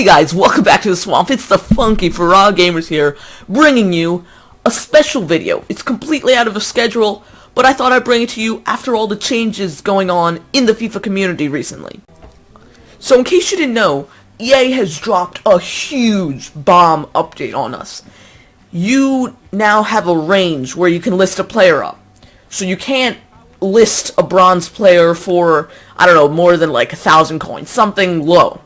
guys, welcome back to the swamp. It's the Funky for Raw Gamers here, bringing you a special video. It's completely out of a schedule, but I thought I'd bring it to you after all the changes going on in the FIFA community recently. So in case you didn't know, EA has dropped a huge bomb update on us. You now have a range where you can list a player up. So you can't list a bronze player for, I don't know, more than like 1,000 coins, something low.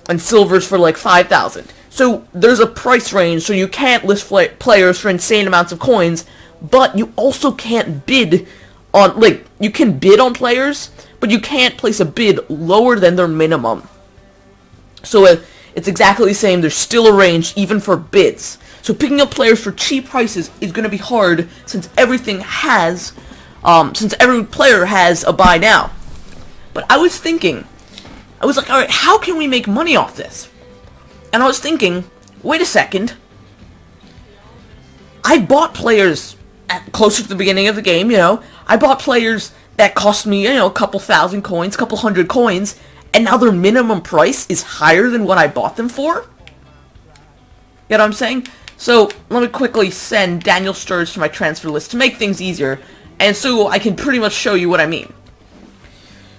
And silvers for like 5,000. So there's a price range, so you can't list players for insane amounts of coins, but you also can't bid on, like, you can bid on players, but you can't place a bid lower than their minimum. So it's exactly the same, there's still a range even for bids. So picking up players for cheap prices is going to be hard since every player has a buy now. But I was like, alright, how can we make money off this? And I was thinking, wait a second. I bought players closer to the beginning of the game, I bought players that cost me, a couple thousand coins, couple hundred coins, and now their minimum price is higher than what I bought them for? You know what I'm saying? So, let me quickly send Daniel Sturridge to my transfer list to make things easier, and so I can pretty much show you what I mean.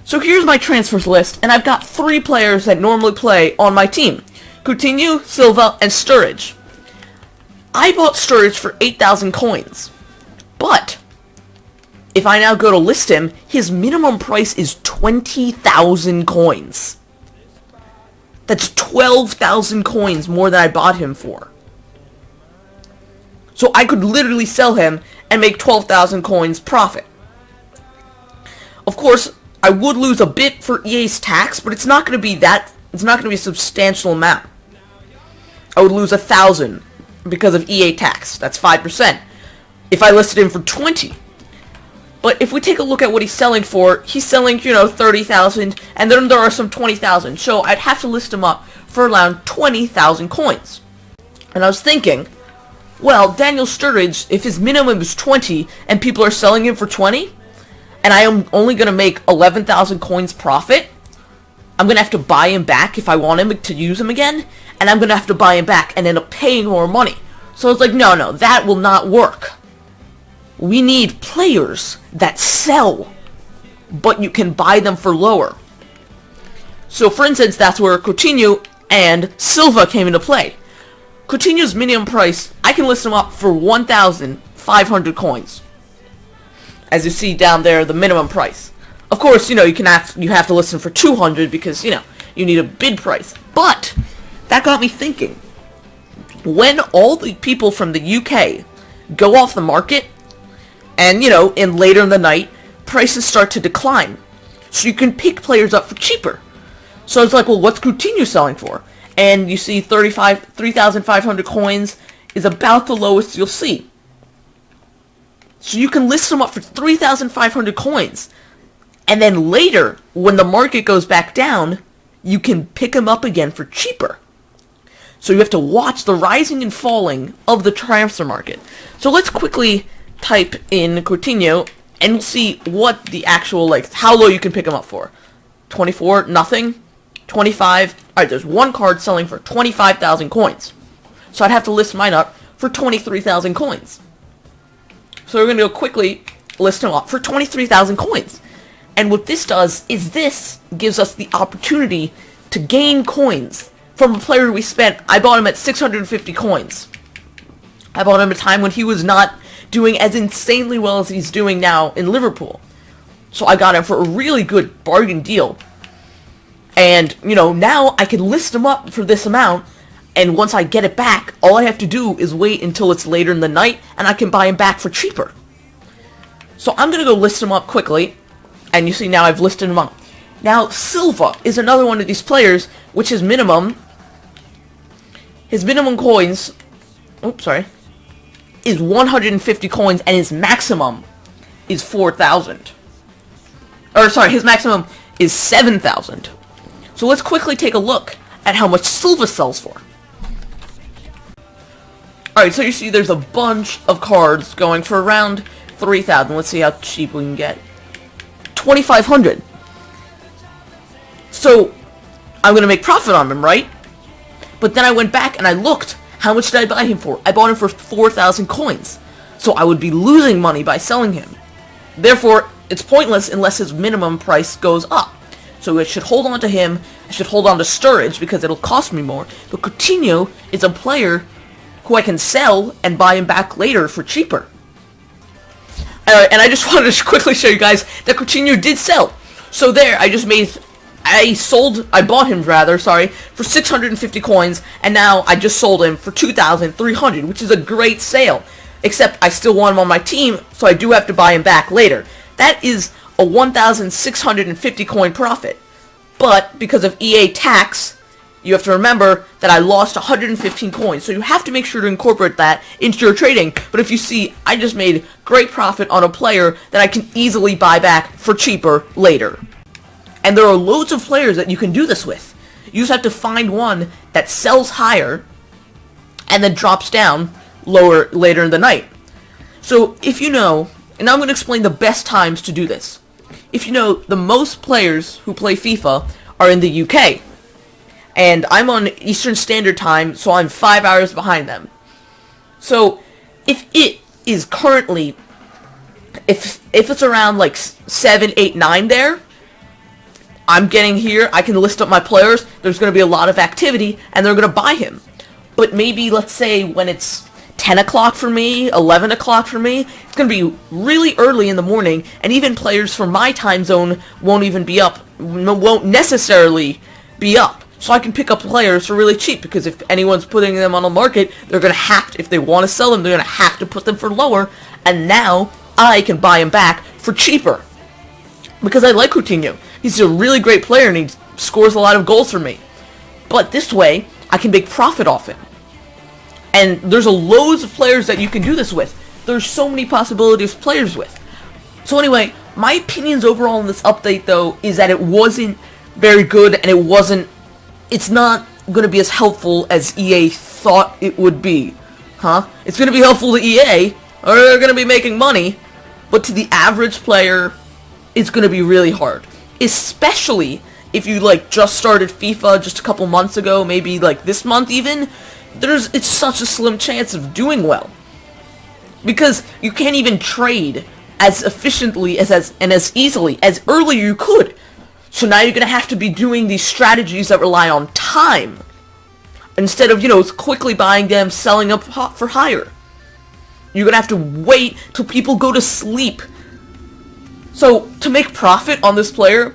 So here's my transfers list, and I've got 3 players that normally play on my team. Coutinho, Silva, and Sturridge. I bought Sturridge for 8,000 coins. But, if I now go to list him, his minimum price is 20,000 coins. That's 12,000 coins more than I bought him for. So I could literally sell him and make 12,000 coins profit. Of course, I would lose a bit for EA's tax, but it's not going to be a substantial amount. I would lose 1,000 because of EA tax. That's 5%. If I listed him for 20. But if we take a look at what he's selling for, he's selling, 30,000, and then there are some 20,000. So I'd have to list him up for around 20,000 coins. And I was thinking, well, Daniel Sturridge, if his minimum is 20 and people are selling him for 20, and I am only going to make 11,000 coins profit, I'm going to have to buy him back if I want him to use him again, and I'm going to have to buy him back and end up paying more money. So it's like, no, that will not work. We need players that sell, but you can buy them for lower. So for instance, that's where Coutinho and Silva came into play. Coutinho's minimum price, I can list him up for 1,500 coins. As you see down there, the minimum price. Of course, you have to list him for 200 because, you need a bid price. But that got me thinking. When all the people from the UK go off the market, and, in later in the night, prices start to decline. So you can pick players up for cheaper. So it's like, well, what's Coutinho selling for? And you see 3,500 coins is about the lowest you'll see. So you can list them up for 3,500 coins. And then later, when the market goes back down, you can pick them up again for cheaper. So you have to watch the rising and falling of the transfer market. So let's quickly type in Coutinho, and we'll see what the actual, how low you can pick them up for. 24, nothing. 25, alright, there's one card selling for 25,000 coins. So I'd have to list mine up for 23,000 coins. So we're going to go quickly list them up for 23,000 coins. And what this does is this gives us the opportunity to gain coins from a player we spent. I bought him at 650 coins. I bought him at a time when he was not doing as insanely well as he's doing now in Liverpool. So I got him for a really good bargain deal. And, now I can list him up for this amount, and once I get it back, all I have to do is wait until it's later in the night, and I can buy him back for cheaper. So I'm going to go list him up quickly, and you see now I've listed him up. Now, Silva is another one of these players, which his minimum coins, is 150 coins, and his maximum is 4,000. His maximum is 7,000. So let's quickly take a look at how much Silva sells for. Alright, so you see there's a bunch of cards going for around 3,000. Let's see how cheap we can get. 2,500. So I'm going to make profit on them, right? But then I went back and I looked. How much did I buy him for? I bought him for 4,000 coins. So I would be losing money by selling him. Therefore, it's pointless unless his minimum price goes up. So I should hold on to him. I should hold on to Sturridge because it'll cost me more. But Coutinho is a player who I can sell and buy him back later for cheaper. And I just wanted to quickly show you guys that Coutinho did sell. So there, I bought him for 650 coins, and now I just sold him for 2,300, which is a great sale. Except I still want him on my team, so I do have to buy him back later. That is a 1,650 coin profit. But because of EA tax, you have to remember that I lost 115 coins, so you have to make sure to incorporate that into your trading. But if you see, I just made great profit on a player that I can easily buy back for cheaper later. And there are loads of players that you can do this with. You just have to find one that sells higher and then drops down lower later in the night. So if you know, and I'm going to explain the best times to do this. If you know, the most players who play FIFA are in the UK. And I'm on Eastern Standard Time, so I'm 5 hours behind them. So if it is currently, if it's around like 7, 8, 9 there, I'm getting here, I can list up my players, there's going to be a lot of activity, and they're going to buy him. But maybe, let's say, when it's 10 o'clock for me, 11 o'clock for me, it's going to be really early in the morning, and even players from my time zone won't necessarily be up. So I can pick up players for really cheap, because if anyone's putting them on the market, they're going to have to, if they want to sell them, they're going to have to put them for lower, and now I can buy them back for cheaper. Because I like Coutinho. He's a really great player, and he scores a lot of goals for me. But this way, I can make profit off him. And there's loads of players that you can do this with. There's so many possibilities of players with. So anyway, my opinions overall in this update, though, is that it wasn't very good, and it's not going to be as helpful as EA thought it would be. It's going to be helpful to EA, or they're going to be making money, but to the average player, it's going to be really hard. Especially if you, just started FIFA just a couple months ago, maybe, this month even, it's such a slim chance of doing well. Because you can't even trade as efficiently and as easily as earlier you could. So now you're going to have to be doing these strategies that rely on time. Instead of, quickly buying them, selling up for higher. You're going to have to wait till people go to sleep. So, to make profit on this player,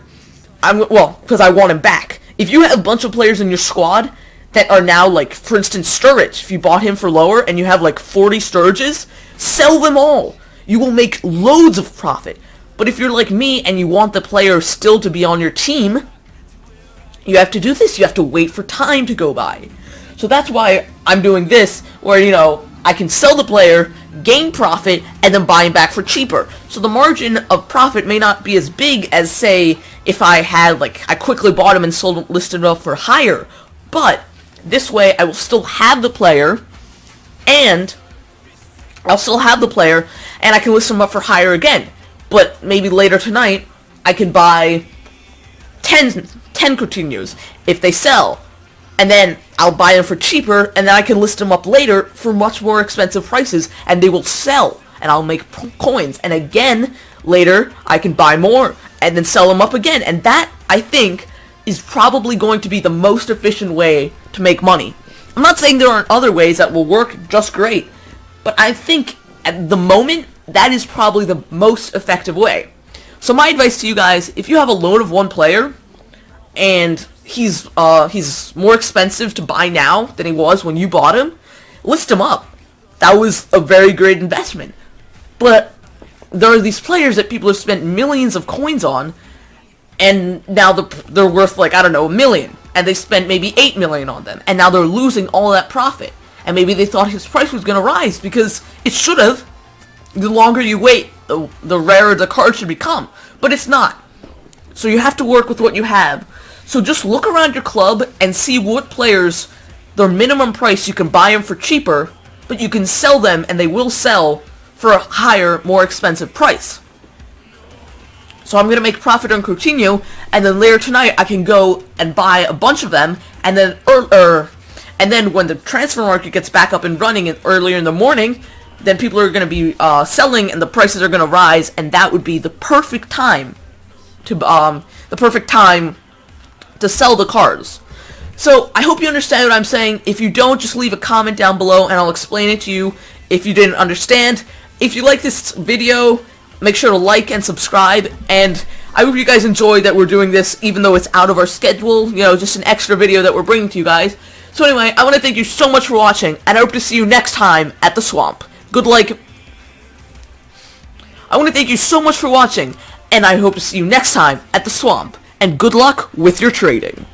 because I want him back. If you have a bunch of players in your squad that are now, for instance, Sturridge, if you bought him for lower and you have, 40 Sturridges, sell them all. You will make loads of profit. But if you're like me and you want the player still to be on your team, you have to do this. You have to wait for time to go by. So that's why I'm doing this, where, I can sell the player, gain profit, and then buy him back for cheaper. So the margin of profit may not be as big as, say, if I had, I quickly bought him and listed him up for higher. But this way, I will still have the player, and I can list him up for higher again. But maybe later tonight, I can buy 10 Coutinhos if they sell. And then I'll buy them for cheaper, and then I can list them up later for much more expensive prices, and they will sell, and I'll make coins. And again, later, I can buy more, and then sell them up again. And that, I think, is probably going to be the most efficient way to make money. I'm not saying there aren't other ways that will work just great, but I think at the moment, that is probably the most effective way. So my advice to you guys, if you have a loan of one player, and he's more expensive to buy now than he was when you bought him, list him up. That was a very great investment. But there are these players that people have spent millions of coins on, and now they're worth, $1 million, and they spent maybe 8 million on them, and now they're losing all that profit. And maybe they thought his price was going to rise, because it should have. The longer you wait, the rarer the card should become. But it's not. So you have to work with what you have. So just look around your club and see what players, their minimum price, you can buy them for cheaper, but you can sell them, and they will sell for a higher, more expensive price. So I'm going to make profit on Coutinho, and then later tonight I can go and buy a bunch of them, and then And then when the transfer market gets back up and running earlier in the morning, then people are going to be selling, and the prices are going to rise, and that would be the perfect time to sell the cars. So I hope you understand what I'm saying. If you don't, just leave a comment down below, and I'll explain it to you if you didn't understand. If you like this video, make sure to like and subscribe, and I hope you guys enjoyed that we're doing this, even though it's out of our schedule, just an extra video that we're bringing to you guys. So anyway, I want to thank you so much for watching, and I hope to see you next time at the swamp. I want to thank you so much for watching, and I hope to see you next time at the swamp, and good luck with your trading.